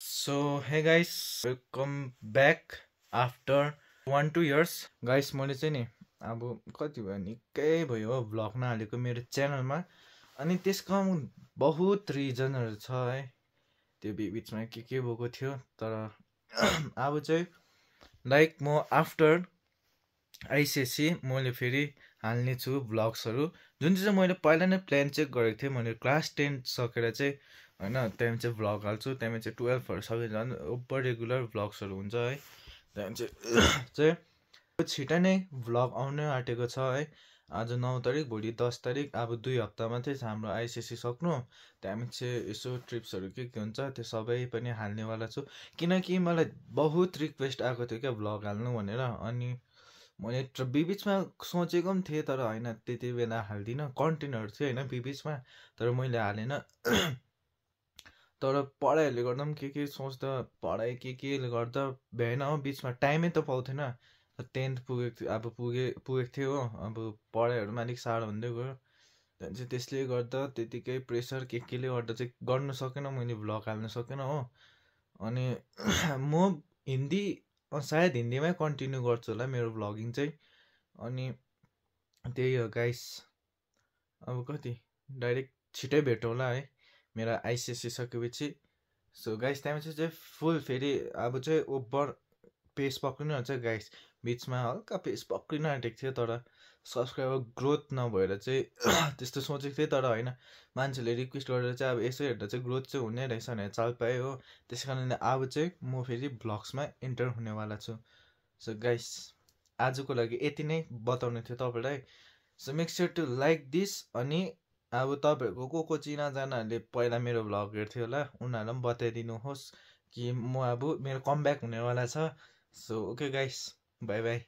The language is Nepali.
So hey guys, welcome back after 1-2 years. Guys, मैले चाहिँ नि अब कति भयो निकै भयो हो भ्लग नहालेको मेरो च्यानलमा। अनि त्यसको बहुत रिजनहरू छ है। त्यो बिचमा के भएको थियो तर अब चाहिँ लाइक म आफ्टर आइसिएससी मैले फेरि हाल्ने छु भ्लग्सहरू, जुन चाहिँ मैले पहिला नै प्लान चेक गरेको थिएँ। मैले क्लास 10 सकेर चाहिँ होइन त्यहाँदेखि चाहिँ भ्लग हाल्छु, त्यहाँदेखि चाहिँ 12हरू सकेर झन् ओभर रेगुलर भ्लग्सहरू हुन्छ है। त्यहाँदेखि चाहिँ छिटै नै भ्लग आउनै आँटेको छ है। आज 9 तारिक, भोलि 10 तारिक, अब 2 हप्तामा चाहिँ हाम्रो आइसिएससी सक्नु। त्यहाँदेखि चाहिँ यसो ट्रिप्सहरू के हुन्छ त्यो सबै पनि हाल्नेवाला छु, किनकि मलाई बहुत रिक्वेस्ट आएको थियो क्या भ्लग हाल्नु भनेर। अनि मैले बिचमा सोचेको पनि थिएँ तर होइन त्यति बेला हाल्दिनँ, कन्टेन्टहरू थियो होइन बिचमा, तर मैले हालेन। तर पढाइहरूले गर्दा पनि के सोच्दा पढाइ केले गर्दा भएन हो, बिचमा टाइमै त पाउँथेन। 10th पुगेको थियो, अब पुगेको थियो हो। अब पढाइहरूमा अलिक साह्रो हुँदै गयो, त्यहाँदेखि चाहिँ त्यसले गर्दा त्यतिकै प्रेसर केले गर्दा चाहिँ गर्नु सकेन, मैले भ्लग हाल्न सकेन हो। अनि म हिन्दी सायद हिन्दीमै कन्टिन्यू गर्छु होला मेरो भ्लगिङ चाहिँ। अनि त्यही हो गाइस, अब कति डाइरेक्ट छिटै भेटौँला है मेरो आइसिएससी सकेपछि। सो गाइस त्यहाँपछि चाहिँ फुल फेरि अब चाहिँ ओभर पेस पक्रिनु आँट्छ गाइस। बिचमा हल्का पेस पक्रिनु आँटेको थियो तर सब्सक्राइबर ग्रोथ नभएर चाहिँ त्यस्तो सोचेको थिएँ, तर होइन मान्छेले रिक्वेस्ट गरेर चाहिँ अब यसो हेर्दा चाहिँ ग्रोथ चाहिँ हुने रहेछ भनेर चाल पाएँ हो। त्यस कारणले अब चाहिँ म फेरि भ्लग्समा इन्टर हुनेवाला छु। सो गाइस आजको लागि यति नै बताउनु थियो तपाईँलाई। So make sure to like this. अनि अब तपाईँहरूको को चिनाजानाहरूले पहिला मेरो भ्लग हेर्थ्यो होला उनीहरूलाई पनि बताइदिनुहोस् कि म अब मेरो कमब्याक हुनेवाला छ। So okay guys, by by.